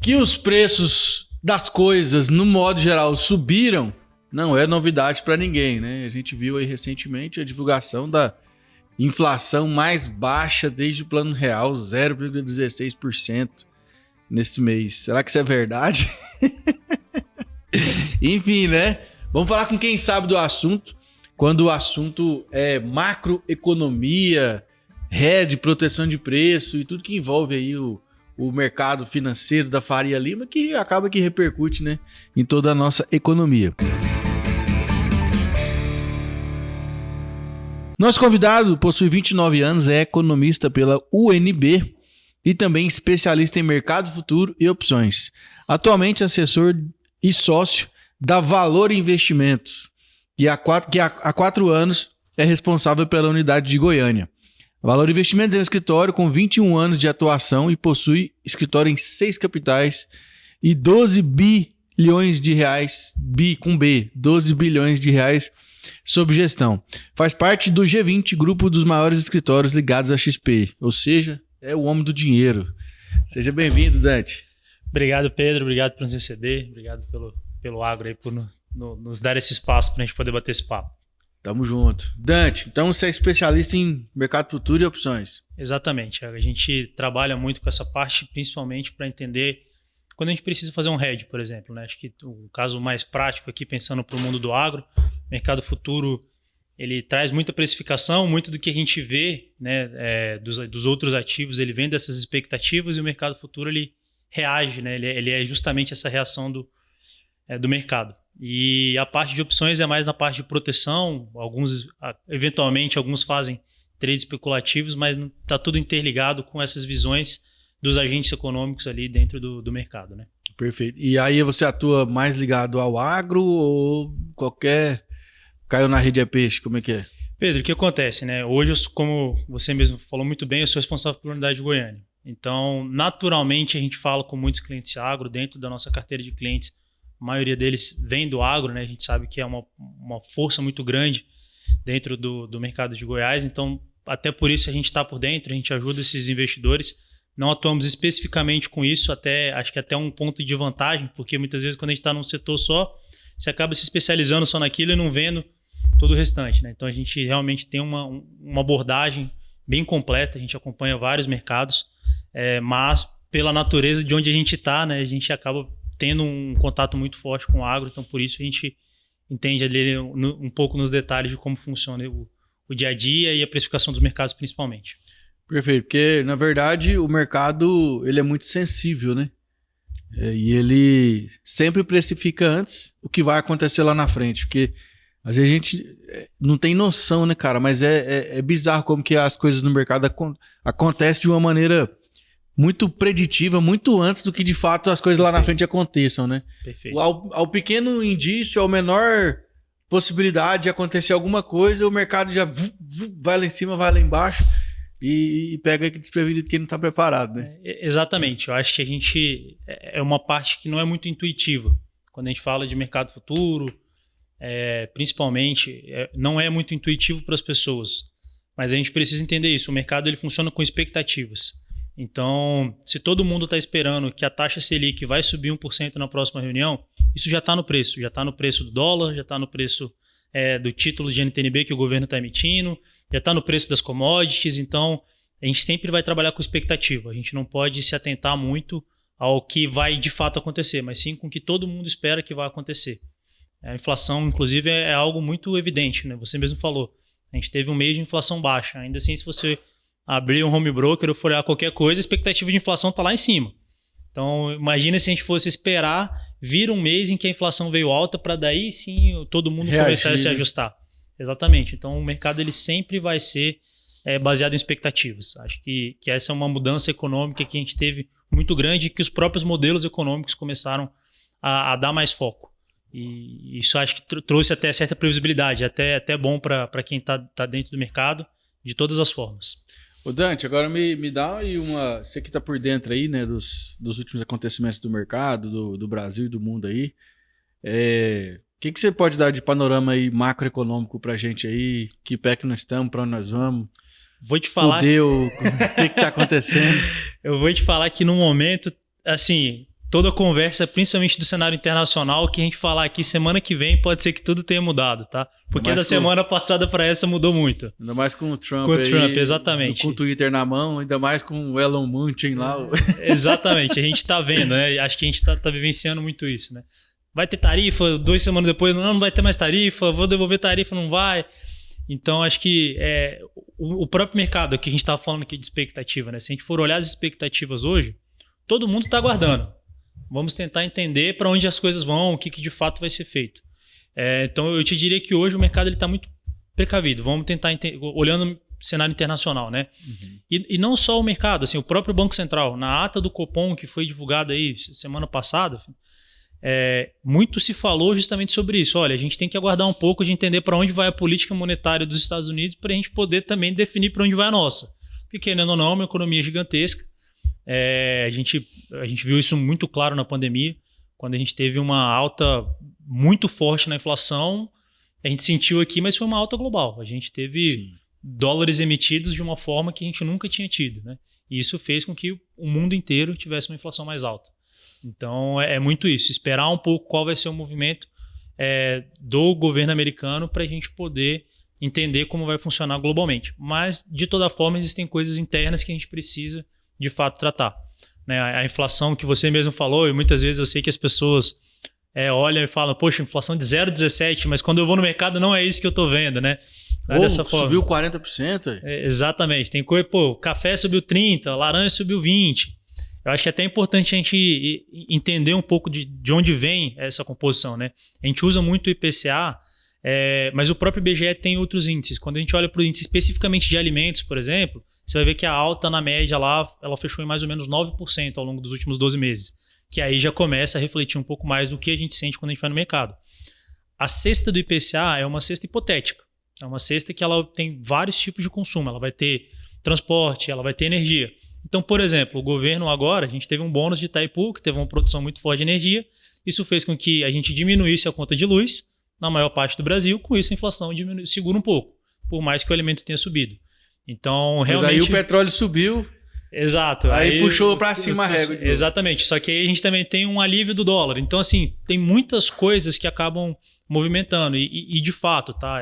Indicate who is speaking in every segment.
Speaker 1: Que os preços das coisas, no modo geral, subiram, não é novidade para ninguém, né? A gente viu aí recentemente a divulgação da inflação mais baixa desde o Plano Real, 0,16% nesse mês. Será que isso é verdade? Enfim, né? Vamos falar com quem sabe do assunto. Quando o assunto é macroeconomia, hedge, proteção de preço e tudo que envolve aí o mercado financeiro da Faria Lima, que acaba que repercute, né, em toda a nossa economia. Nosso convidado possui 29 anos, é economista pela UNB e também especialista em mercado futuro e opções. Atualmente assessor e sócio da Valor Investimentos, que há 4 anos é responsável pela unidade de Goiânia. A Valor Investimentos é um escritório com 21 anos de atuação e possui escritório em 6 capitais e 12 bilhões de reais, 12 bilhões de reais sob gestão. Faz parte do G20, grupo dos maiores escritórios ligados à XP, ou seja, é o homem do dinheiro. Seja bem-vindo, Dante.
Speaker 2: Obrigado, Pedro. Obrigado por nos receber. Obrigado pelo Agro aí, por nos dar esse espaço para a gente poder bater esse papo.
Speaker 1: Tamo junto. Dante, então você é especialista em mercado futuro e opções.
Speaker 2: Exatamente. A gente trabalha muito com essa parte, principalmente para entender quando a gente precisa fazer um hedge, por exemplo, né? Acho que o caso mais prático aqui, pensando para o mundo do agro, mercado futuro, ele traz muita precificação, muito do que a gente vê, né, dos outros ativos, ele vem dessas expectativas, e o mercado futuro ele reage, né? Ele é justamente essa reação do mercado. E a parte de opções é mais na parte de proteção. Eventualmente, alguns fazem trades especulativos, mas está tudo interligado com essas visões dos agentes econômicos ali dentro do mercado, né?
Speaker 1: Perfeito. E aí você atua mais ligado ao agro ou qualquer... Caiu na rede é peixe, como é que é?
Speaker 2: Pedro, o que acontece, né? Hoje, como você mesmo falou muito bem, eu sou responsável pela unidade de Goiânia. Então, naturalmente, a gente fala com muitos clientes agro dentro da nossa carteira de clientes. A maioria deles vem do agro, né? A gente sabe que é uma força muito grande dentro do mercado de Goiás. Então, até por isso a gente está por dentro, a gente ajuda esses investidores. Não atuamos especificamente com isso, acho que até um ponto de vantagem, porque muitas vezes quando a gente está num setor só, você acaba se especializando só naquilo e não vendo todo o restante, né? Então, a gente realmente tem uma abordagem bem completa, a gente acompanha vários mercados, mas pela natureza de onde a gente está, né? A gente acaba tendo um contato muito forte com o agro, então por isso a gente entende ali um pouco nos detalhes de como funciona o dia a dia e a precificação dos mercados principalmente.
Speaker 1: Perfeito, porque na verdade o mercado ele é muito sensível, né? E ele sempre precifica antes o que vai acontecer lá na frente, porque às vezes a gente não tem noção, né, cara? Mas é bizarro como que as coisas no mercado acontecem de uma maneira muito preditiva, muito antes do que de fato as coisas lá na frente aconteçam, né?
Speaker 2: Perfeito.
Speaker 1: Ao pequeno indício, ao menor possibilidade de acontecer alguma coisa, o mercado já vai lá em cima, vai lá embaixo e pega aquele desprevenido que não está preparado, né?
Speaker 2: Exatamente. Eu acho que a gente é uma parte que não é muito intuitiva. Quando a gente fala de mercado futuro, principalmente, não é muito intuitivo para as pessoas. Mas a gente precisa entender isso. O mercado ele funciona com expectativas. Então, se todo mundo está esperando que a taxa Selic vai subir 1% na próxima reunião, isso já está no preço. Já está no preço do dólar, já está no preço do título de NTNB que o governo está emitindo, já está no preço das commodities. Então, a gente sempre vai trabalhar com expectativa. A gente não pode se atentar muito ao que vai de fato acontecer, mas sim com o que todo mundo espera que vai acontecer. A inflação, inclusive, é algo muito evidente, né? Você mesmo falou. A gente teve um mês de inflação baixa. Ainda assim, se você abrir um home broker ou for olhar qualquer coisa, a expectativa de inflação está lá em cima. Então, imagina se a gente fosse esperar vir um mês em que a inflação veio alta para daí sim todo mundo começar a se ajustar. Exatamente. Então, o mercado ele sempre vai ser baseado em expectativas. Acho que essa é uma mudança econômica que a gente teve muito grande e que os próprios modelos econômicos começaram a dar mais foco. E isso acho que trouxe até certa previsibilidade, até bom para quem está dentro do mercado, de todas as formas.
Speaker 1: Ô Dante, agora me dá aí você que está por dentro aí, né, dos últimos acontecimentos do mercado, do Brasil e do mundo aí. O que você pode dar de panorama aí macroeconômico pra gente aí? Que pé que nós estamos, para onde nós vamos?
Speaker 2: Vou te falar...
Speaker 1: Fudeu, o que está acontecendo?
Speaker 2: Eu vou te falar que no momento, assim, toda a conversa, principalmente do cenário internacional, que a gente falar aqui semana que vem, pode ser que tudo tenha mudado, tá? Porque da semana passada para essa mudou muito.
Speaker 1: Ainda mais com o Trump.
Speaker 2: Com o Trump, exatamente.
Speaker 1: Com o Twitter na mão, ainda mais com o Elon Musk lá.
Speaker 2: Exatamente, a gente tá vendo, né? Acho que a gente tá vivenciando muito isso, né? Vai ter tarifa, 2 semanas depois, não vai ter mais tarifa, vou devolver tarifa, não vai. Então, acho que o próprio mercado, que a gente estava falando aqui de expectativa, né? Se a gente for olhar as expectativas hoje, todo mundo está aguardando. Vamos tentar entender para onde as coisas vão, o que de fato vai ser feito. Então, eu te diria que hoje o mercado está muito precavido. Vamos tentar olhando o cenário internacional, né? Uhum. E não só o mercado, assim, o próprio Banco Central, na ata do Copom, que foi divulgada aí semana passada, muito se falou justamente sobre isso. Olha, a gente tem que aguardar um pouco de entender para onde vai a política monetária dos Estados Unidos para a gente poder também definir para onde vai a nossa. Porque, querendo ou não, é uma economia gigantesca. A gente viu isso muito claro na pandemia, quando a gente teve uma alta muito forte na inflação. A gente sentiu aqui, mas foi uma alta global. A gente teve dólares emitidos de uma forma que a gente nunca tinha tido, né? E isso fez com que o mundo inteiro tivesse uma inflação mais alta. Então, é muito isso. Esperar um pouco qual vai ser o movimento do governo americano para a gente poder entender como vai funcionar globalmente. Mas, de toda forma, existem coisas internas que a gente precisa, de fato, tratar. Né? A inflação que você mesmo falou, e muitas vezes eu sei que as pessoas olham e falam, poxa, inflação de 0,17, mas quando eu vou no mercado não é isso que eu estou vendo, né? Não é dessa forma.
Speaker 1: Subiu 40%?
Speaker 2: Exatamente. Tem coisa, café subiu 30%, laranja subiu 20%. Eu acho que é até importante a gente entender um pouco de onde vem essa composição, né? A gente usa muito o IPCA, mas o próprio IBGE tem outros índices. Quando a gente olha para o índice especificamente de alimentos, por exemplo, você vai ver que a alta na média lá, ela fechou em mais ou menos 9% ao longo dos últimos 12 meses. Que aí já começa a refletir um pouco mais do que a gente sente quando a gente vai no mercado. A cesta do IPCA é uma cesta hipotética. É uma cesta que ela tem vários tipos de consumo. Ela vai ter transporte, ela vai ter energia. Então, por exemplo, o governo agora, a gente teve um bônus de Itaipu, que teve uma produção muito forte de energia. Isso fez com que a gente diminuísse a conta de luz na maior parte do Brasil. Com isso, a inflação segura um pouco, por mais que o alimento tenha subido. Então, realmente...
Speaker 1: Mas aí o petróleo subiu...
Speaker 2: Exato.
Speaker 1: Aí puxou para cima a régua.
Speaker 2: Exatamente. Só que aí a gente também tem um alívio do dólar. Então, assim, tem muitas coisas que acabam movimentando. E de fato, tá?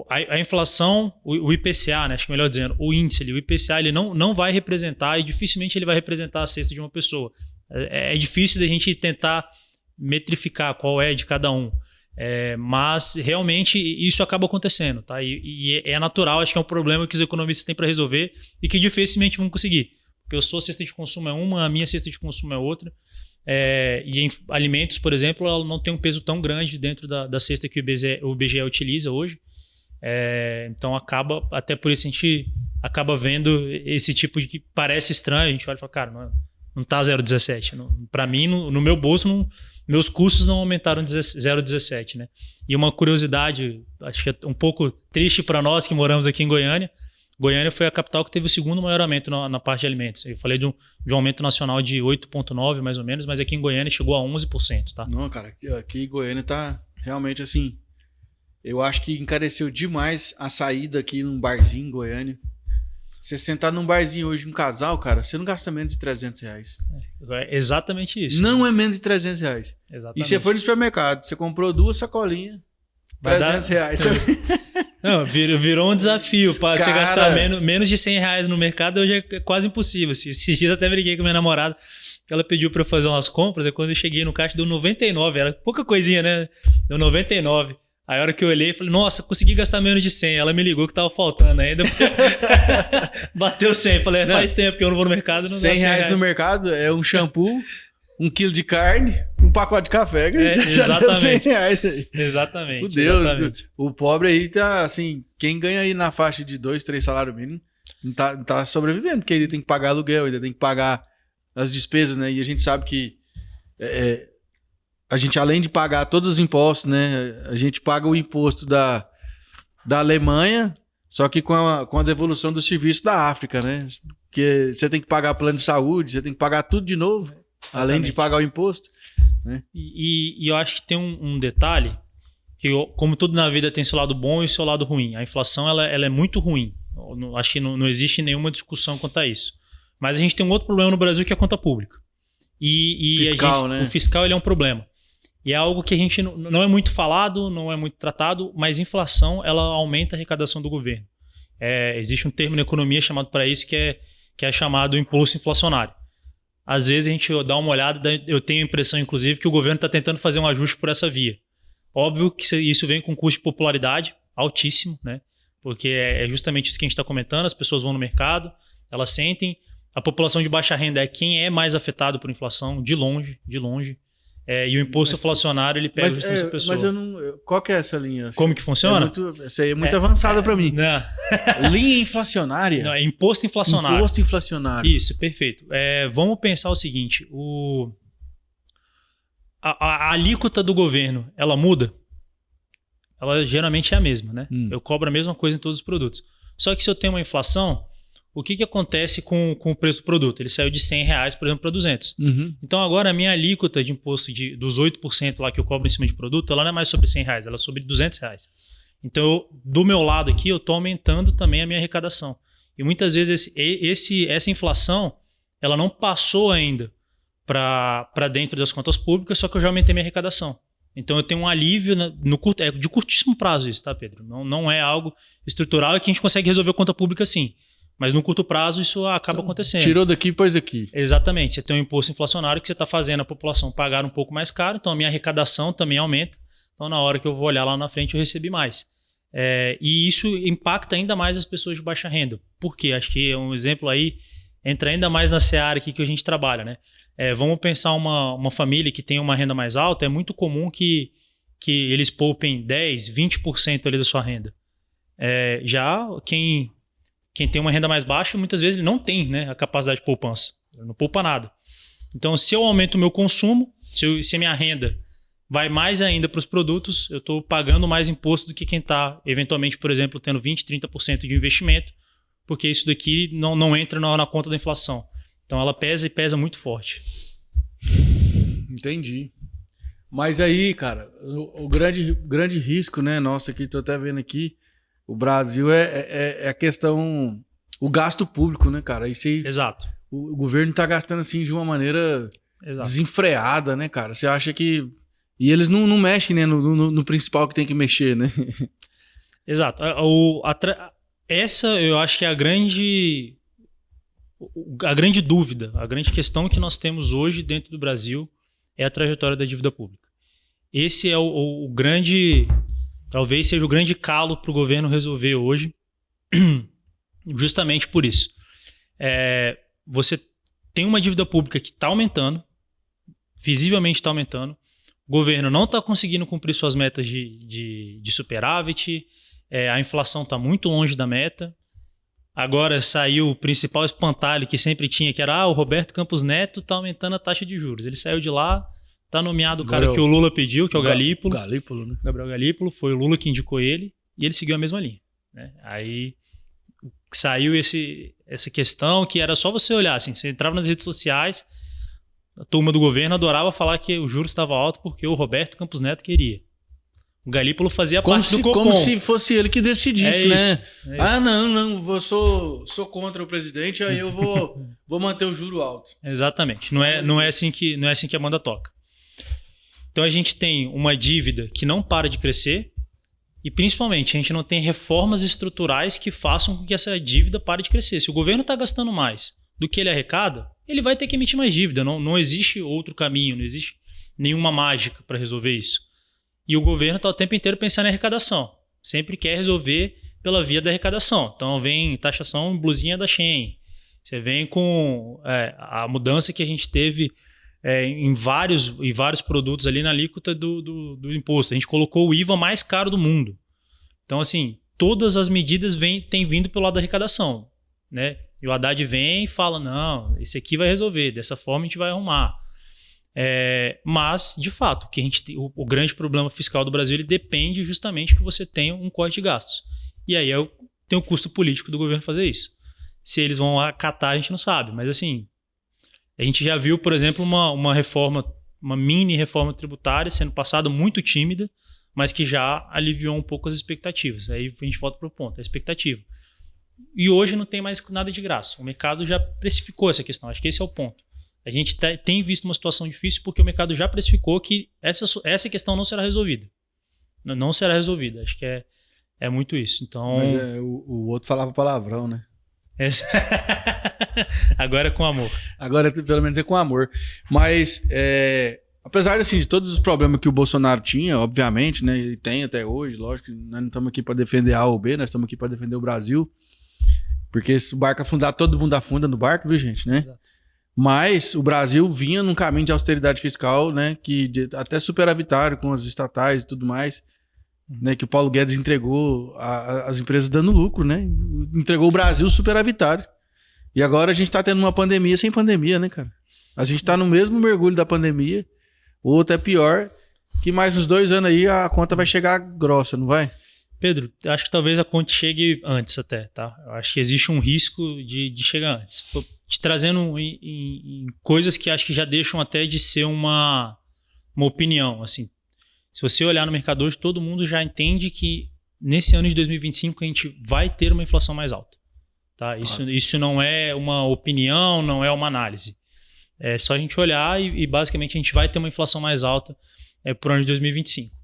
Speaker 2: A inflação, o IPCA, né? Acho que melhor dizendo, o índice, o IPCA, ele não vai representar e dificilmente ele vai representar a cesta de uma pessoa. É difícil da gente tentar metrificar qual é de cada um. Mas realmente isso acaba acontecendo, tá? E é natural, acho que é um problema que os economistas têm para resolver e que dificilmente vão conseguir. Porque a sua cesta de consumo é uma, a minha cesta de consumo é outra. E em alimentos, por exemplo, ela não tem um peso tão grande dentro da cesta que o IBGE utiliza hoje. Então até por isso a gente acaba vendo esse tipo de que parece estranho. A gente olha e fala, cara, não tá 0,17. Para mim, no meu bolso, meus custos não aumentaram 0,17, né? E uma curiosidade, acho que é um pouco triste para nós que moramos aqui em Goiânia. Goiânia foi a capital que teve o segundo maior aumento na parte de alimentos. Eu falei de um aumento nacional de 8,9% mais ou menos, mas aqui em Goiânia chegou a 11%, tá?
Speaker 1: Não, cara, aqui em Goiânia tá realmente assim... Eu acho que encareceu demais a saída aqui num barzinho em Goiânia. Você sentar num barzinho hoje, um casal, cara, você não gasta menos de R$300.
Speaker 2: É exatamente isso.
Speaker 1: Não é menos de R$300.
Speaker 2: Exatamente.
Speaker 1: E você foi no supermercado, você comprou 2 sacolinhas, R$300.
Speaker 2: Não, virou um desafio. Para você gastar menos de R$100 no mercado, hoje é quase impossível. Esses dias eu até briguei com minha namorada. Ela pediu para eu fazer umas compras, e quando eu cheguei no caixa deu 99. Era pouca coisinha, né? Deu 99. Aí a hora que eu olhei, falei, nossa, consegui gastar menos de 100. Ela me ligou que tava faltando ainda. Bateu 100. Falei, faz tempo que eu não vou no mercado. Não
Speaker 1: R$100 no mercado é um shampoo, 1 quilo de carne, um pacote de café.
Speaker 2: Exatamente.
Speaker 1: R$100.
Speaker 2: Exatamente.
Speaker 1: Fudeu. Exatamente. O pobre aí tá assim, quem ganha aí na faixa de 2, 3 salários mínimos, não tá sobrevivendo, porque ele tem que pagar aluguel, ainda tem que pagar as despesas, né? E a gente sabe que... a gente, além de pagar todos os impostos, né? A gente paga o imposto da Alemanha, só que com a devolução do serviço da África, né? Porque você tem que pagar plano de saúde, você tem que pagar tudo de novo, além de pagar o imposto. Né?
Speaker 2: E eu acho que tem um detalhe, que como tudo na vida tem seu lado bom e seu lado ruim. A inflação ela é muito ruim. Acho que não existe nenhuma discussão quanto a isso. Mas a gente tem um outro problema no Brasil que é a conta pública.
Speaker 1: Fiscal, né?
Speaker 2: O fiscal ele é um problema. E é algo que a gente não é muito falado, não é muito tratado, mas inflação ela aumenta a arrecadação do governo. Existe um termo na economia chamado para isso que é chamado imposto inflacionário. Às vezes a gente dá uma olhada, eu tenho a impressão, inclusive, que o governo está tentando fazer um ajuste por essa via. Óbvio que isso vem com custo de popularidade altíssimo, né? Porque é justamente isso que a gente está comentando, as pessoas vão no mercado, elas sentem, a população de baixa renda é quem é mais afetado por inflação, de longe. E o imposto inflacionário, ele pega justamente essa pessoa.
Speaker 1: Mas qual que é essa linha?
Speaker 2: Como que funciona?
Speaker 1: Essa aí é muito avançada para mim.
Speaker 2: Não.
Speaker 1: Linha inflacionária?
Speaker 2: Não, é imposto inflacionário.
Speaker 1: Imposto inflacionário.
Speaker 2: Isso, perfeito. Vamos pensar o seguinte, a alíquota do governo, ela muda? Ela geralmente é a mesma, né? Eu cobro a mesma coisa em todos os produtos. Só que se eu tenho uma inflação, o que acontece com o preço do produto? Ele saiu de R$100, por exemplo, para 200. Então agora a minha alíquota de imposto dos 8% lá que eu cobro em cima de produto, ela não é mais sobre R$100, ela é sobre R$200. Então, do meu lado aqui, eu estou aumentando também a minha arrecadação. E muitas vezes essa inflação, ela não passou ainda para dentro das contas públicas, só que eu já aumentei minha arrecadação. Então eu tenho um alívio de curtíssimo prazo isso, tá, Pedro? Não é algo estrutural e que a gente consegue resolver a conta pública sim. Mas no curto prazo isso acaba acontecendo.
Speaker 1: Tirou daqui, pôs aqui.
Speaker 2: Exatamente. Você tem um imposto inflacionário que você está fazendo a população pagar um pouco mais caro, então a minha arrecadação também aumenta. Então na hora que eu vou olhar lá na frente eu recebi mais. E isso impacta ainda mais as pessoas de baixa renda. Por quê? Acho que um exemplo aí entra ainda mais na seara aqui que a gente trabalha, né? Vamos pensar uma família que tem uma renda mais alta, é muito comum que eles poupem 10%, 20% ali da sua renda. Já quem tem uma renda mais baixa, muitas vezes ele não tem, né, a capacidade de poupança. Ele não poupa nada. Então, se eu aumento o meu consumo, se a minha renda vai mais ainda para os produtos, eu estou pagando mais imposto do que quem está, eventualmente, por exemplo, tendo 20%, 30% de investimento, porque isso daqui não entra na conta da inflação. Então, ela pesa e pesa muito forte.
Speaker 1: Entendi. Mas aí, cara, o grande risco, né, nosso aqui, estou até vendo aqui, o Brasil é a questão, o gasto público, né, cara? Isso aí,
Speaker 2: Exato.
Speaker 1: O governo tá gastando assim de uma maneira desenfreada, né, cara? Você acha que... E eles não mexem, né, no principal que tem que mexer, né?
Speaker 2: Exato. Essa eu acho que é a grande dúvida, a grande questão que nós temos hoje dentro do Brasil é a trajetória da dívida pública. Esse é o grande... Talvez seja o grande calo para o governo resolver hoje, justamente por isso. Você tem uma dívida pública que está aumentando, visivelmente está aumentando, o governo não está conseguindo cumprir suas metas de superávit, a inflação está muito longe da meta. Agora saiu o principal espantalho que sempre tinha, que era o Roberto Campos Neto está aumentando a taxa de juros. Ele saiu de lá... Tá nomeado o cara que o Lula pediu, que é o Galípolo.
Speaker 1: Galípolo, né?
Speaker 2: Gabriel Galípolo, foi o Lula que indicou ele e ele seguiu a mesma linha, né? Aí saiu essa questão que era só você olhar, assim, você entrava nas redes sociais, a turma do governo adorava falar que o juros estava alto porque o Roberto Campos Neto queria. O Galípolo fazia parte do Copom.
Speaker 1: Como se fosse ele que decidisse, né?
Speaker 2: É
Speaker 1: Não, sou contra o presidente, aí eu vou manter o juro alto.
Speaker 2: Exatamente, não é assim que a banda toca. Então a gente tem uma dívida que não para de crescer e principalmente a gente não tem reformas estruturais que façam com que essa dívida pare de crescer. Se o governo está gastando mais do que ele arrecada, ele vai ter que emitir mais dívida. Não existe outro caminho, não existe nenhuma mágica para resolver isso. E o governo está o tempo inteiro pensando em arrecadação. Sempre quer resolver pela via da arrecadação. Então vem taxação blusinha da Shein. Você vem com a mudança que a gente teve... em vários produtos ali na alíquota do imposto. A gente colocou o IVA mais caro do mundo. Então, assim, todas as medidas têm vindo pelo lado da arrecadação, né? E o Haddad vem e fala, não, esse aqui vai resolver, dessa forma a gente vai arrumar. Mas, de fato, o grande problema fiscal do Brasil ele depende justamente que você tenha um corte de gastos. E aí tem o custo político do governo fazer isso. Se eles vão acatar, a gente não sabe. Mas, assim... A gente já viu, por exemplo, uma reforma, uma mini reforma tributária sendo passada muito tímida, mas que já aliviou um pouco as expectativas. Aí a gente volta para o ponto, a expectativa. E hoje não tem mais nada de graça. O mercado já precificou essa questão. Acho que esse é o ponto. A gente tem visto uma situação difícil porque o mercado já precificou que essa questão não será resolvida. Não será resolvida. Acho que é muito isso. Então,
Speaker 1: Mas o outro falava palavrão, né?
Speaker 2: Agora é com amor.
Speaker 1: Agora, pelo menos, é com amor. Mas, apesar assim, de todos os problemas que o Bolsonaro tinha, obviamente, né? E tem até hoje, lógico que nós não estamos aqui para defender a A ou B, nós estamos aqui para defender o Brasil. Porque se o barco afundar, todo mundo afunda no barco, viu, gente, né?
Speaker 2: Exato.
Speaker 1: Mas o Brasil vinha num caminho de austeridade fiscal, né? Até superavitário com as estatais e tudo mais. Né, que o Paulo Guedes entregou as empresas dando lucro, né? Entregou o Brasil superavitário. E agora a gente tá tendo uma pandemia sem pandemia, né, cara? A gente tá no mesmo mergulho da pandemia. O outro é pior, que mais uns 2 anos aí a conta vai chegar grossa, não vai?
Speaker 2: Pedro, eu acho que talvez a conta chegue antes até, tá? Eu acho que existe um risco de chegar antes. Te trazendo em coisas que acho que já deixam até de ser uma opinião, assim. Se você olhar no mercado hoje, todo mundo já entende que nesse ano de 2025 a gente vai ter uma inflação mais alta. Tá? Isso não é uma opinião, não é uma análise. É só a gente olhar e basicamente a gente vai ter uma inflação mais alta por ano de 2025.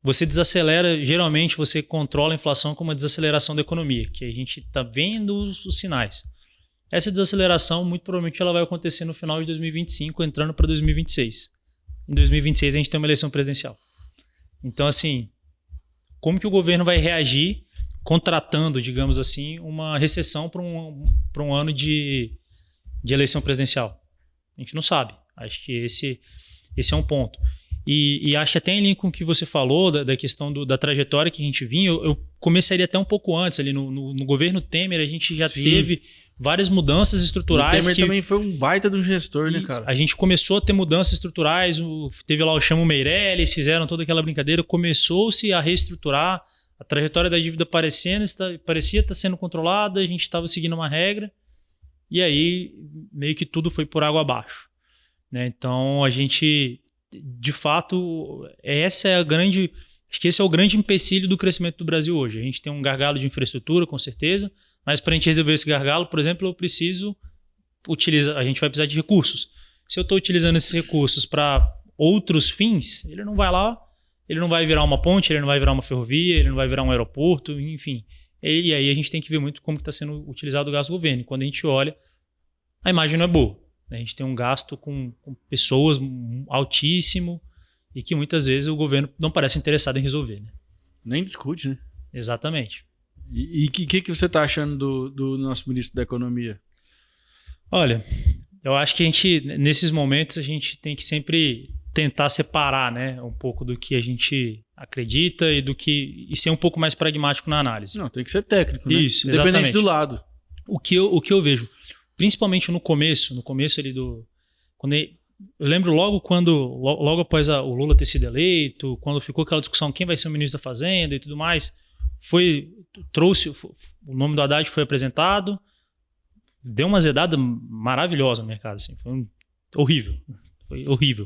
Speaker 2: Você desacelera, geralmente você controla a inflação com uma desaceleração da economia, que a gente está vendo os sinais. Essa desaceleração, muito provavelmente, ela vai acontecer no final de 2025, entrando para 2026. Em 2026 a gente tem uma eleição presidencial. Então, assim, como que o governo vai reagir contratando, digamos assim, uma recessão para um ano de eleição presidencial? A gente não sabe. Acho que esse é um ponto. E acho que até em linha com o que você falou, da questão da trajetória que a gente vinha, eu começaria até um pouco antes. Ali no governo Temer, a gente já teve várias mudanças estruturais.
Speaker 1: O Temer também foi um baita de um gestor, né, cara?
Speaker 2: A gente começou a ter mudanças estruturais, teve lá o Chamo Meirelles, fizeram toda aquela brincadeira, começou-se a reestruturar, a trajetória da dívida parecia estar sendo controlada, a gente estava seguindo uma regra, e aí meio que tudo foi por água abaixo. Né? Então a gente, de fato, acho que esse é o grande empecilho do crescimento do Brasil hoje. A gente tem um gargalo de infraestrutura, com certeza, mas para a gente resolver esse gargalo, por exemplo, a gente vai precisar de recursos. Se eu estou utilizando esses recursos para outros fins, ele não vai virar uma ponte, ele não vai virar uma ferrovia, ele não vai virar um aeroporto, enfim. E aí a gente tem que ver muito como está sendo utilizado o gasto do governo. E quando a gente olha, a imagem não é boa. A gente tem um gasto com pessoas altíssimo e que muitas vezes o governo não parece interessado em resolver. Né?
Speaker 1: Nem discute, né?
Speaker 2: Exatamente.
Speaker 1: E o que você está achando do nosso ministro da Economia?
Speaker 2: Olha, eu acho que nesses momentos, a gente tem que sempre tentar separar, né, um pouco do que a gente acredita e ser um pouco mais pragmático na análise.
Speaker 1: Não, tem que ser técnico, né?
Speaker 2: Isso,
Speaker 1: independente
Speaker 2: exatamente.
Speaker 1: do lado.
Speaker 2: O que eu vejo, principalmente no começo ali eu lembro logo após o Lula ter sido eleito, quando ficou aquela discussão quem vai ser o ministro da Fazenda e tudo mais, o nome do Haddad foi apresentado, deu uma azedada maravilhosa no mercado, assim, foi horrível.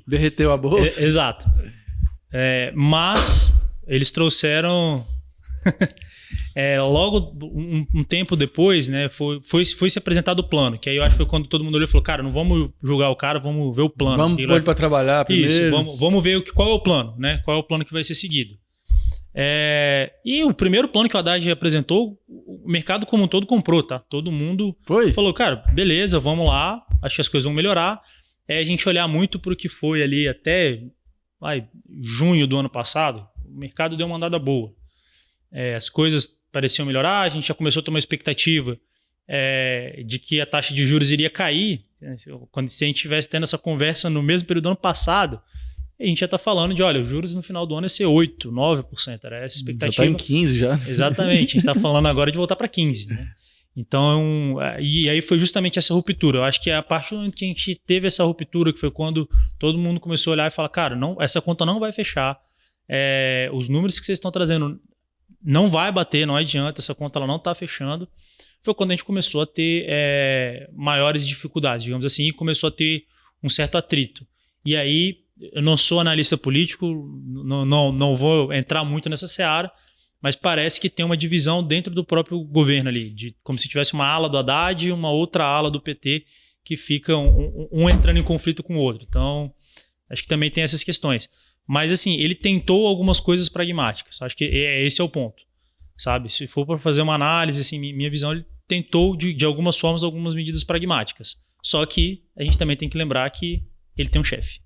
Speaker 1: Derreteu a bolsa?
Speaker 2: Exato. Mas eles trouxeram logo um tempo depois, né, foi se apresentado o plano, que aí eu acho que foi quando todo mundo olhou e falou, cara, não vamos julgar o cara, vamos ver o plano.
Speaker 1: Vamos pôr ele para trabalhar primeiro.
Speaker 2: Isso, vamos ver qual é o plano, né? Qual é o plano que vai ser seguido. E o primeiro plano que o Haddad apresentou, o mercado como um todo comprou, tá? Todo mundo falou, cara, beleza, vamos lá, acho que as coisas vão melhorar. A gente olhar muito para o que foi ali até junho do ano passado, o mercado deu uma andada boa. As coisas pareciam melhorar, a gente já começou a ter uma expectativa de que a taxa de juros iria cair. Se a gente estivesse tendo essa conversa no mesmo período do ano passado, a gente já está falando de, olha, os juros no final do ano ia ser 8%, 9%. Era essa expectativa.
Speaker 1: Já está em 15% já.
Speaker 2: Exatamente. A gente está falando agora de voltar para 15%. Né? Então, e aí foi justamente essa ruptura. Eu acho que a partir do momento que a gente teve essa ruptura, que foi quando todo mundo começou a olhar e falar, cara, essa conta não vai fechar. Os números que vocês estão trazendo não vai bater, não adianta, essa conta ela não está fechando. Foi quando a gente começou a ter maiores dificuldades, digamos assim, e começou a ter um certo atrito. E aí, eu não sou analista político, não vou entrar muito nessa seara, mas parece que tem uma divisão dentro do próprio governo ali, como se tivesse uma ala do Haddad e uma outra ala do PT que fica um entrando em conflito com o outro. Então, acho que também tem essas questões. Mas, assim, ele tentou algumas coisas pragmáticas. Acho que esse é o ponto, sabe? Se for para fazer uma análise, assim, minha visão, ele tentou, de algumas formas, algumas medidas pragmáticas. Só que a gente também tem que lembrar que ele tem um chefe,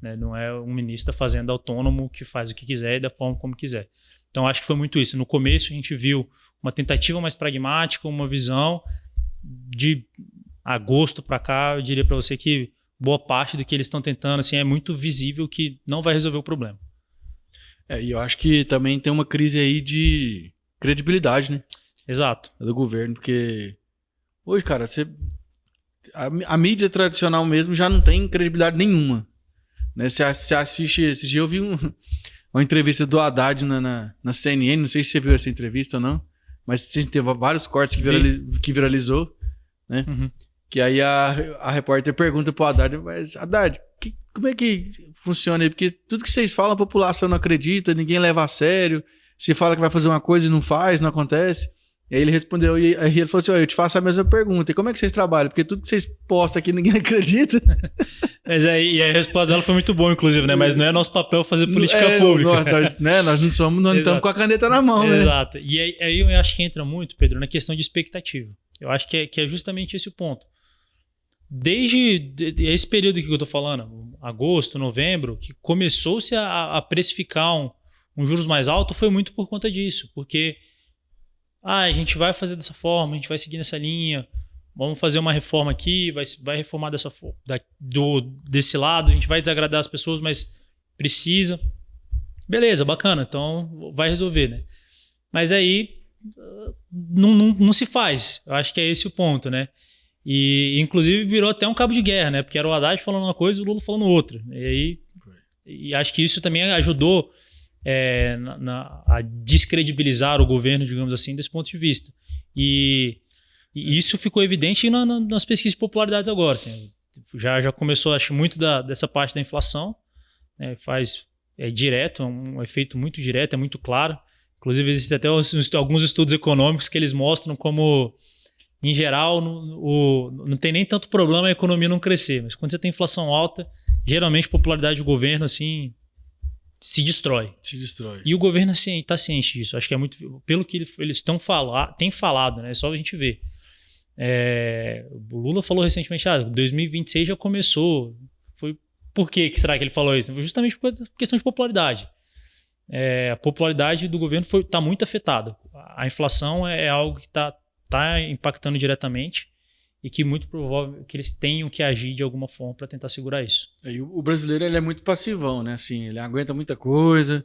Speaker 2: né? Não é um ministro da Fazenda autônomo que faz o que quiser e da forma como quiser. Então, acho que foi muito isso. No começo, a gente viu uma tentativa mais pragmática, uma visão de agosto para cá, eu diria para você que boa parte do que eles estão tentando assim, é muito visível que não vai resolver o problema.
Speaker 1: E eu acho que também tem uma crise aí de credibilidade, né?
Speaker 2: Exato.
Speaker 1: Do governo, porque hoje, cara, a mídia tradicional mesmo já não tem credibilidade nenhuma. Né? Você assiste, esse dia eu vi uma entrevista do Haddad na CNN, não sei se você viu essa entrevista ou não, mas teve vários cortes que viralizou, né?
Speaker 2: Uhum.
Speaker 1: Que aí a repórter pergunta pro Haddad, mas Haddad, como é que funciona aí? Porque tudo que vocês falam, a população não acredita, ninguém leva a sério, você fala que vai fazer uma coisa e não faz, não acontece. E aí ele respondeu, e aí ele falou assim, eu te faço a mesma pergunta, e como é que vocês trabalham? Porque tudo que vocês postam aqui, ninguém acredita.
Speaker 2: Mas e a resposta dela foi muito boa, inclusive, né? Mas não é nosso papel fazer política pública.
Speaker 1: Nós não estamos com a caneta na mão, né?
Speaker 2: Exato. E aí eu acho que entra muito, Pedro, na questão de expectativa. Eu acho que é justamente esse o ponto. Desde esse período que eu estou falando, agosto, novembro, que começou-se a precificar um juros mais alto, foi muito por conta disso. Porque a gente vai fazer dessa forma, a gente vai seguir nessa linha, vamos fazer uma reforma aqui, vai reformar desse lado, a gente vai desagradar as pessoas, mas precisa. Beleza, bacana, então vai resolver, né? Mas aí não se faz. Eu acho que é esse o ponto, né? E inclusive virou até um cabo de guerra, né? Porque era o Haddad falando uma coisa e o Lula falando outra. E acho que isso também ajudou a descredibilizar o governo, digamos assim, desse ponto de vista. E isso ficou evidente nas pesquisas de popularidades agora. Assim. Já começou, acho, muito dessa parte da inflação. Né? É direto, é um efeito muito direto, é muito claro. Inclusive, existem até alguns estudos econômicos que eles mostram como, em geral, não tem nem tanto problema a economia não crescer. Mas quando você tem inflação alta, geralmente a popularidade do governo assim, se destrói. E o governo assim, está ciente disso. Acho que é muito... Pelo que eles têm falado, né? É só a gente ver. O Lula falou recentemente, 2026 já começou. Por que será que ele falou isso? Foi justamente por questão de popularidade. A popularidade do governo está muito afetada. A inflação é algo que está impactando diretamente e que é muito provável que eles tenham que agir de alguma forma para tentar segurar isso.
Speaker 1: E o brasileiro ele é muito passivão, né? Assim, ele aguenta muita coisa,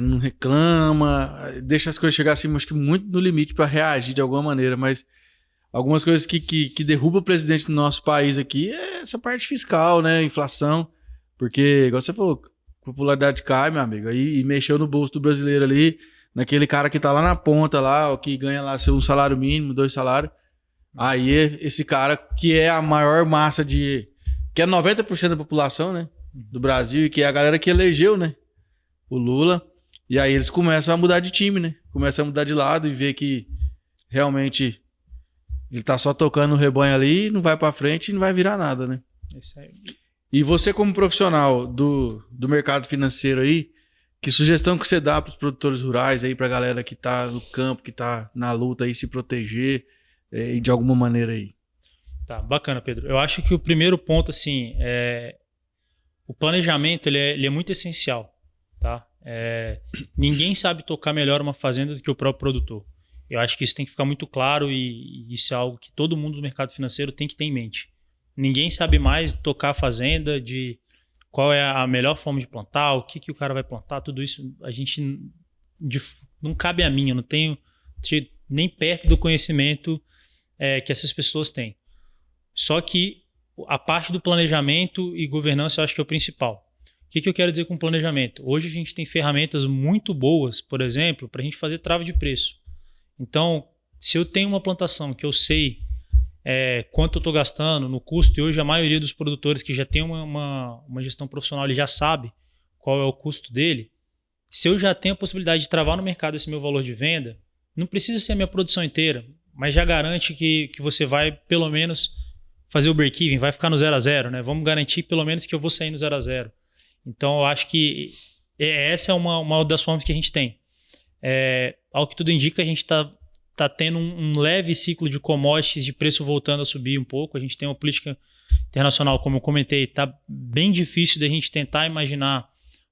Speaker 1: não reclama, deixa as coisas chegar assim, acho que muito no limite para reagir de alguma maneira, mas algumas coisas que derruba o presidente do nosso país aqui é essa parte fiscal, né? Inflação, porque, igual você falou, popularidade cai, meu amigo, aí mexeu no bolso do brasileiro ali, naquele cara que tá lá na ponta, lá, que ganha lá um salário mínimo, 2 salários. Aí esse cara que é a maior massa que é 90% da população, né, do Brasil, e que é a galera que elegeu, né, o Lula. E aí eles começam a mudar de time, né, começam a mudar de lado e ver que realmente ele tá só tocando o rebanho ali, não vai pra frente e não vai virar nada, né.
Speaker 2: Isso aí.
Speaker 1: E você, como profissional do mercado financeiro aí, que sugestão que você dá para os produtores rurais aí, para a galera que tá no campo, que tá na luta aí, se proteger de alguma maneira aí?
Speaker 2: Tá, bacana, Pedro. Eu acho que o primeiro ponto, assim, o planejamento ele é muito essencial, tá? Ninguém sabe tocar melhor uma fazenda do que o próprio produtor. Eu acho que isso tem que ficar muito claro e isso é algo que todo mundo do mercado financeiro tem que ter em mente. Ninguém sabe mais tocar a fazenda, de qual é a melhor forma de plantar, o que o cara vai plantar, tudo isso a gente não cabe a mim, eu não tenho nem perto do conhecimento que essas pessoas têm. Só que a parte do planejamento e governança eu acho que é o principal. O que eu quero dizer com planejamento? Hoje a gente tem ferramentas muito boas, por exemplo, para a gente fazer trava de preço. Então, se eu tenho uma plantação que eu sei quanto eu estou gastando no custo, e hoje a maioria dos produtores que já tem uma gestão profissional, ele já sabe qual é o custo dele. Se eu já tenho a possibilidade de travar no mercado esse meu valor de venda, não precisa ser a minha produção inteira, mas já garante que você vai pelo menos fazer o break-even, vai ficar no 0 a 0, né? Vamos garantir pelo menos que eu vou sair no 0 a 0. Então, eu acho que essa é uma das formas que a gente tem. Ao que tudo indica, a gente está tendo um leve ciclo de commodities, de preço voltando a subir um pouco. A gente tem uma política internacional, como eu comentei, está bem difícil da gente tentar imaginar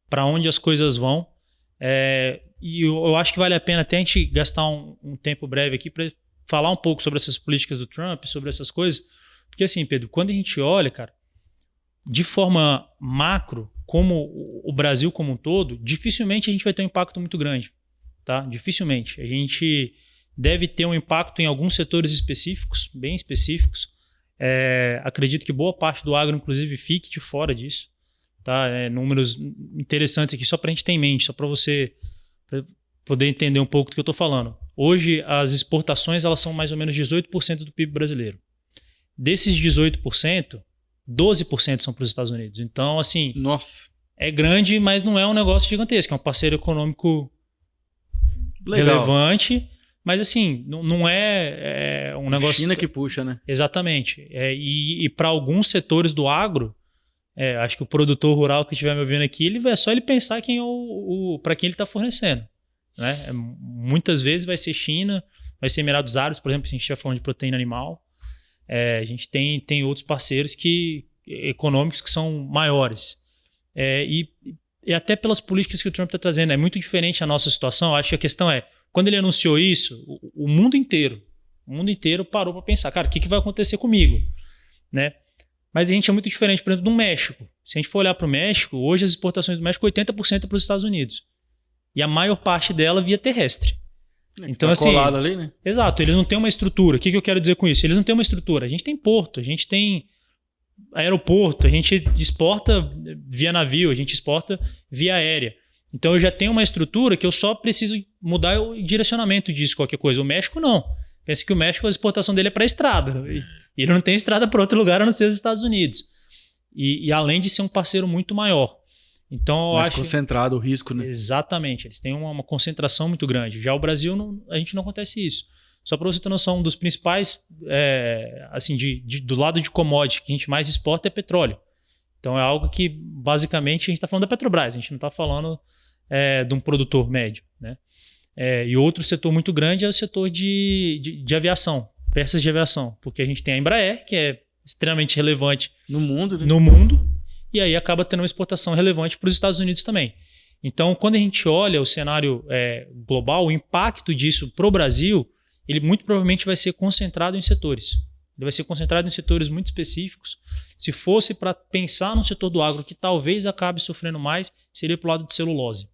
Speaker 2: para onde as coisas vão. E eu acho que vale a pena até a gente gastar um tempo breve aqui para falar um pouco sobre essas políticas do Trump, sobre essas coisas. Porque assim, Pedro, quando a gente olha, cara, de forma macro, como o Brasil como um todo, dificilmente a gente vai ter um impacto muito grande. Tá? Dificilmente. A gente deve ter um impacto em alguns setores específicos, bem específicos. Acredito que boa parte do agro, inclusive, fique de fora disso. Tá? Números interessantes aqui, só para a gente ter em mente, só para você poder entender um pouco do que eu estou falando. Hoje, as exportações elas são mais ou menos 18% do PIB brasileiro. Desses 18%, 12% são para os Estados Unidos. Então, assim,
Speaker 1: nossa,
Speaker 2: é grande, mas não é um negócio gigantesco. É um parceiro econômico
Speaker 1: legal,
Speaker 2: relevante, mas assim, não é um negócio...
Speaker 1: China que puxa, né?
Speaker 2: Exatamente. E para alguns setores do agro, acho que o produtor rural que estiver me ouvindo aqui, é só ele pensar para quem ele está fornecendo. Né? Muitas vezes vai ser China, vai ser Emirados Árabes, por exemplo, se a gente estiver falando de proteína animal. A gente tem outros parceiros econômicos que são maiores. E até pelas políticas que o Trump está trazendo, é muito diferente a nossa situação. Acho que a questão quando ele anunciou isso, o mundo inteiro parou para pensar, cara, o que vai acontecer comigo? Né? Mas a gente é muito diferente, por exemplo, do México. Se a gente for olhar para o México, hoje as exportações do México, 80% é para os Estados Unidos. E a maior parte dela via terrestre. Então, assim,
Speaker 1: colado ali, né?
Speaker 2: Exato, eles não têm uma estrutura. O que eu quero dizer com isso? Eles não têm uma estrutura. A gente tem porto, a gente tem aeroporto, a gente exporta via navio, a gente exporta via aérea. Então eu já tenho uma estrutura que eu só preciso mudar o direcionamento disso, qualquer coisa. O México não. Pensa que o México, a exportação dele é para a estrada. E ele não tem estrada para outro lugar a não ser os Estados Unidos. E além de ser um parceiro muito maior. Então,
Speaker 1: mais concentrado o risco, né?
Speaker 2: Exatamente. Eles têm uma concentração muito grande. Já o Brasil, a gente não acontece isso. Só para você ter noção, um dos principais, assim, do lado de commodity que a gente mais exporta é petróleo. Então é algo que, basicamente, a gente está falando da Petrobras. A gente não está falando de um produtor médio. Né? E outro setor muito grande é o setor de aviação, peças de aviação. Porque a gente tem a Embraer, que é extremamente relevante
Speaker 1: no mundo, né?
Speaker 2: No mundo. E aí acaba tendo uma exportação relevante para os Estados Unidos também. Então, quando a gente olha o cenário global, o impacto disso para o Brasil, ele muito provavelmente vai ser concentrado em setores. Ele vai ser concentrado em setores muito específicos. Se fosse para pensar no setor do agro que talvez acabe sofrendo mais, seria para o lado de celulose.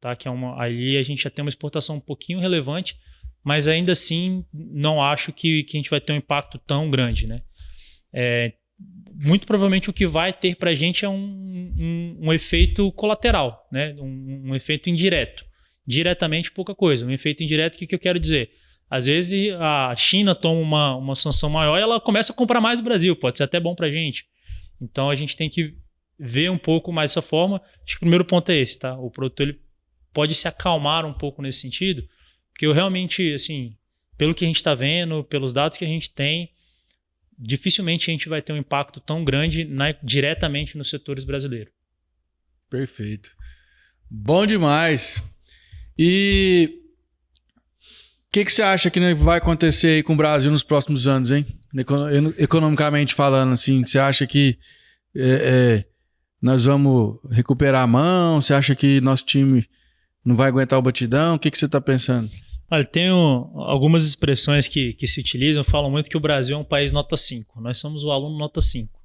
Speaker 2: Tá? Que aí a gente já tem uma exportação um pouquinho relevante, mas ainda assim não acho que a gente vai ter um impacto tão grande. Né? Muito provavelmente o que vai ter para a gente é um efeito colateral, né? Um efeito indireto. Diretamente pouca coisa. Um efeito indireto, o que eu quero dizer? Às vezes a China toma uma sanção maior e ela começa a comprar mais do Brasil. Pode ser até bom para a gente. Então a gente tem que ver um pouco mais essa forma. Acho que o primeiro ponto é esse, tá? O produtor ele pode se acalmar um pouco nesse sentido, porque eu realmente, assim, pelo que a gente está vendo, pelos dados que a gente tem, dificilmente a gente vai ter um impacto tão grande diretamente nos setores brasileiros.
Speaker 1: Perfeito. Bom demais. E o que você acha que vai acontecer aí com o Brasil nos próximos anos, hein? Economicamente falando, assim, você acha que nós vamos recuperar a mão? Você acha que nosso time não vai aguentar o batidão? O que você está pensando?
Speaker 2: Olha, tem algumas expressões que se utilizam, falam muito que o Brasil é um país nota 5. Nós somos o aluno nota 5.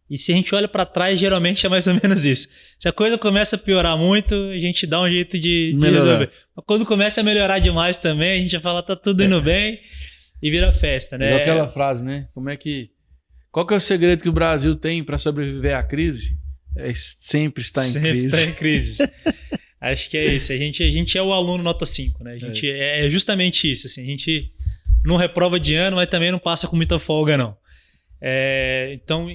Speaker 2: E se a gente olha para trás, geralmente é mais ou menos isso. Se a coisa começa a piorar muito, a gente dá um jeito de resolver. Mas quando começa a melhorar demais também, a gente já fala, tá tudo indo bem e vira festa, né?
Speaker 1: Igual aquela frase, né? Qual que é o segredo que o Brasil tem para sobreviver à crise? Sempre estar em crise.
Speaker 2: Sempre estar em crise. Acho que é isso. A gente é o aluno nota 5, né? A gente é justamente isso. Assim, a gente não reprova de ano, mas também não passa com muita folga, não. Então,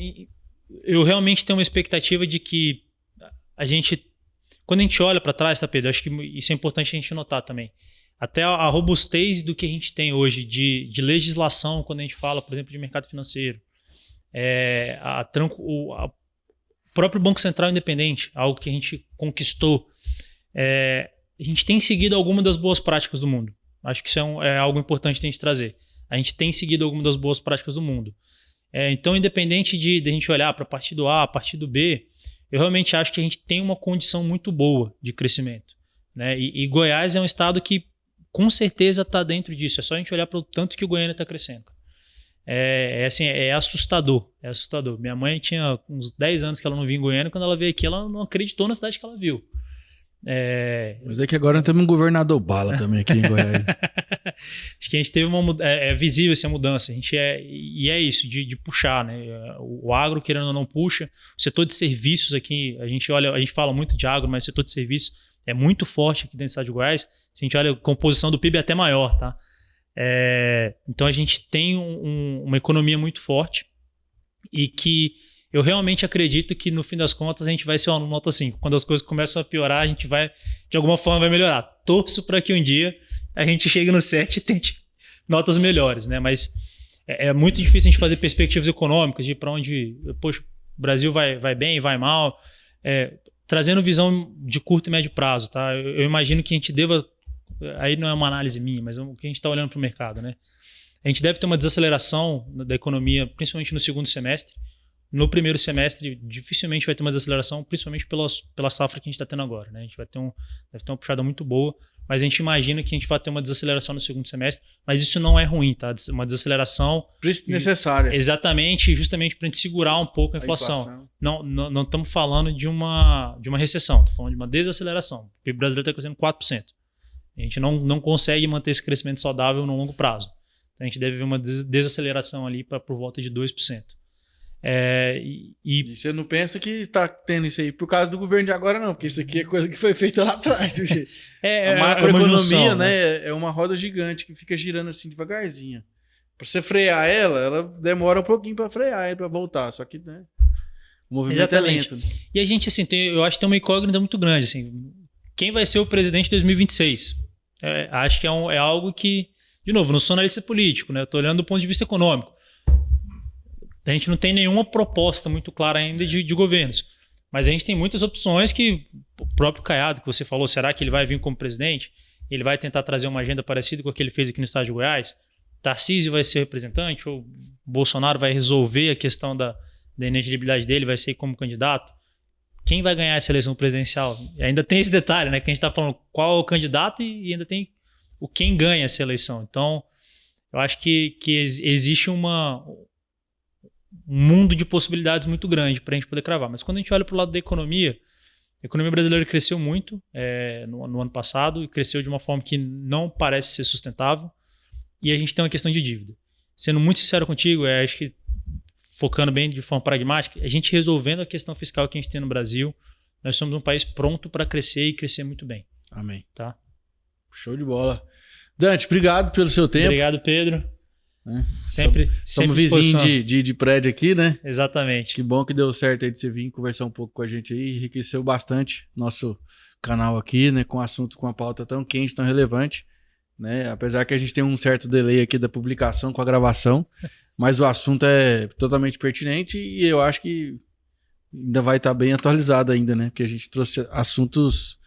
Speaker 2: eu realmente tenho uma expectativa de que quando a gente olha para trás, tá, Pedro? Acho que isso é importante a gente notar também. Até a robustez do que a gente tem hoje de legislação, quando a gente fala, por exemplo, de mercado financeiro, o próprio Banco Central independente, algo que a gente conquistou. A gente tem seguido algumas das boas práticas do mundo. Acho que isso é algo importante de a gente trazer. A gente tem seguido algumas das boas práticas do mundo. Então, independente de a gente olhar para partido A, partido B, eu realmente acho que a gente tem uma condição muito boa de crescimento, né? E Goiás é um estado que com certeza está dentro disso. É só a gente olhar para o tanto que o Goiânia está crescendo. Assim, é assustador. É assustador. Minha mãe tinha uns 10 anos que ela não vinha em Goiânia. Quando ela veio aqui, ela não acreditou na cidade que ela viu.
Speaker 1: Mas é que agora nós temos um governador bala também aqui em Goiás.
Speaker 2: Acho que a gente teve é visível essa mudança. A gente e é isso, de puxar, né? O agro, querendo ou não, puxa. O setor de serviços aqui, a gente fala muito de agro, mas o setor de serviços é muito forte aqui dentro do estado de Goiás. Se a gente olha a composição do PIB é até maior, tá? Então a gente tem uma economia muito forte e que eu realmente acredito que no fim das contas a gente vai ser uma nota 5. Quando as coisas começam a piorar, a gente vai, de alguma forma, vai melhorar. Torço para que um dia a gente chegue no 7 e tente notas melhores, né? Mas é muito difícil a gente fazer perspectivas econômicas de para onde, poxa, o Brasil vai bem, vai mal, trazendo visão de curto e médio prazo, tá? Eu imagino que a gente deva, aí não é uma análise minha, mas o que a gente está olhando para o mercado, né? A gente deve ter uma desaceleração da economia, principalmente no segundo semestre. No primeiro semestre, dificilmente vai ter uma desaceleração, principalmente pela safra que a gente está tendo agora, né? A gente deve ter uma puxada muito boa, mas a gente imagina que a gente vai ter uma desaceleração no segundo semestre, mas isso não é ruim, tá? Uma desaceleração
Speaker 1: necessária.
Speaker 2: Exatamente, justamente para a gente segurar um pouco a inflação. Não estamos falando de uma recessão, estamos falando de uma desaceleração. O PIB brasileiro está crescendo 4%. A gente não consegue manter esse crescimento saudável no longo prazo. Então a gente deve ver uma desaceleração ali por volta de 2%. E
Speaker 1: você não pensa que está tendo isso aí por causa do governo de agora, não, porque isso aqui é coisa que foi feita lá atrás. A macroeconomia, né? É uma roda gigante que fica girando assim devagarzinho. Para você frear ela demora um pouquinho para frear e para voltar. Só que, né, o movimento
Speaker 2: exatamente.
Speaker 1: é lento.
Speaker 2: E a gente, assim, eu acho que tem uma incógnita muito grande. Assim, quem vai ser o presidente de 2026? Acho que é algo que, de novo, não sou analista político, né? Eu estou olhando do ponto de vista econômico. A gente não tem nenhuma proposta muito clara ainda de governos. Mas a gente tem muitas opções que o próprio Caiado, que você falou, será que ele vai vir como presidente? Ele vai tentar trazer uma agenda parecida com a que ele fez aqui no estado de Goiás? Tarcísio vai ser representante? Ou Bolsonaro vai resolver a questão da inelegibilidade dele, vai ser como candidato? Quem vai ganhar essa eleição presidencial? E ainda tem esse detalhe, né? Que a gente está falando qual é o candidato e ainda tem quem ganha essa eleição. Então, eu acho que existe um mundo de possibilidades muito grande para a gente poder cravar. Mas quando a gente olha para o lado da economia, a economia brasileira cresceu muito no ano passado e cresceu de uma forma que não parece ser sustentável. E a gente tem uma questão de dívida. Sendo muito sincero contigo, acho que focando bem de forma pragmática, a gente resolvendo a questão fiscal que a gente tem no Brasil, nós somos um país pronto para crescer e crescer muito bem.
Speaker 1: Amém.
Speaker 2: Tá?
Speaker 1: Show de bola. Dante, obrigado pelo seu tempo.
Speaker 2: Obrigado, Pedro.
Speaker 1: Sempre vizinho de prédio aqui, né?
Speaker 2: Exatamente.
Speaker 1: Que bom que deu certo aí de você vir conversar um pouco com a gente aí. Enriqueceu bastante nosso canal aqui, né? Com assunto, com a pauta tão quente, tão relevante, né? Apesar que a gente tem um certo delay aqui da publicação com a gravação, mas o assunto é totalmente pertinente e eu acho que ainda vai estar bem atualizado ainda, né? Porque a gente trouxe assuntos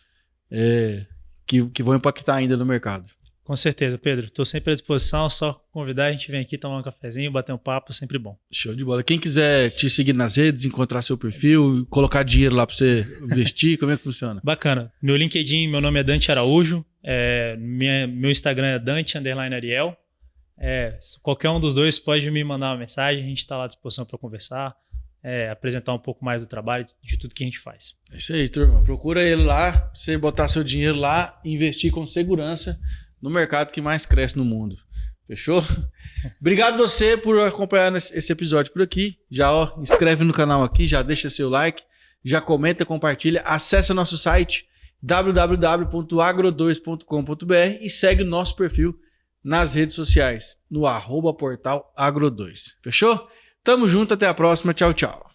Speaker 1: que vão impactar ainda no mercado.
Speaker 2: Com certeza, Pedro. Estou sempre à disposição, só convidar, a gente vem aqui tomar um cafezinho, bater um papo, sempre bom.
Speaker 1: Show de bola. Quem quiser te seguir nas redes, encontrar seu perfil, colocar dinheiro lá para você investir, como é que funciona?
Speaker 2: Bacana. Meu LinkedIn, meu nome é Dante Araújo, meu Instagram é Dante_Ariel. Qualquer um dos dois pode me mandar uma mensagem, a gente está lá à disposição para conversar, apresentar um pouco mais do trabalho, de tudo que a gente faz.
Speaker 1: É isso aí, turma. Procura ele lá, você botar seu dinheiro lá, investir com segurança no mercado que mais cresce no mundo. Fechou? Obrigado você por acompanhar esse episódio por aqui. Já inscreve no canal aqui, já deixa seu like, já comenta, compartilha, acessa nosso site www.agro2.com.br e segue o nosso perfil nas redes sociais, no @portalagro2. Fechou? Tamo junto, até a próxima. Tchau, tchau.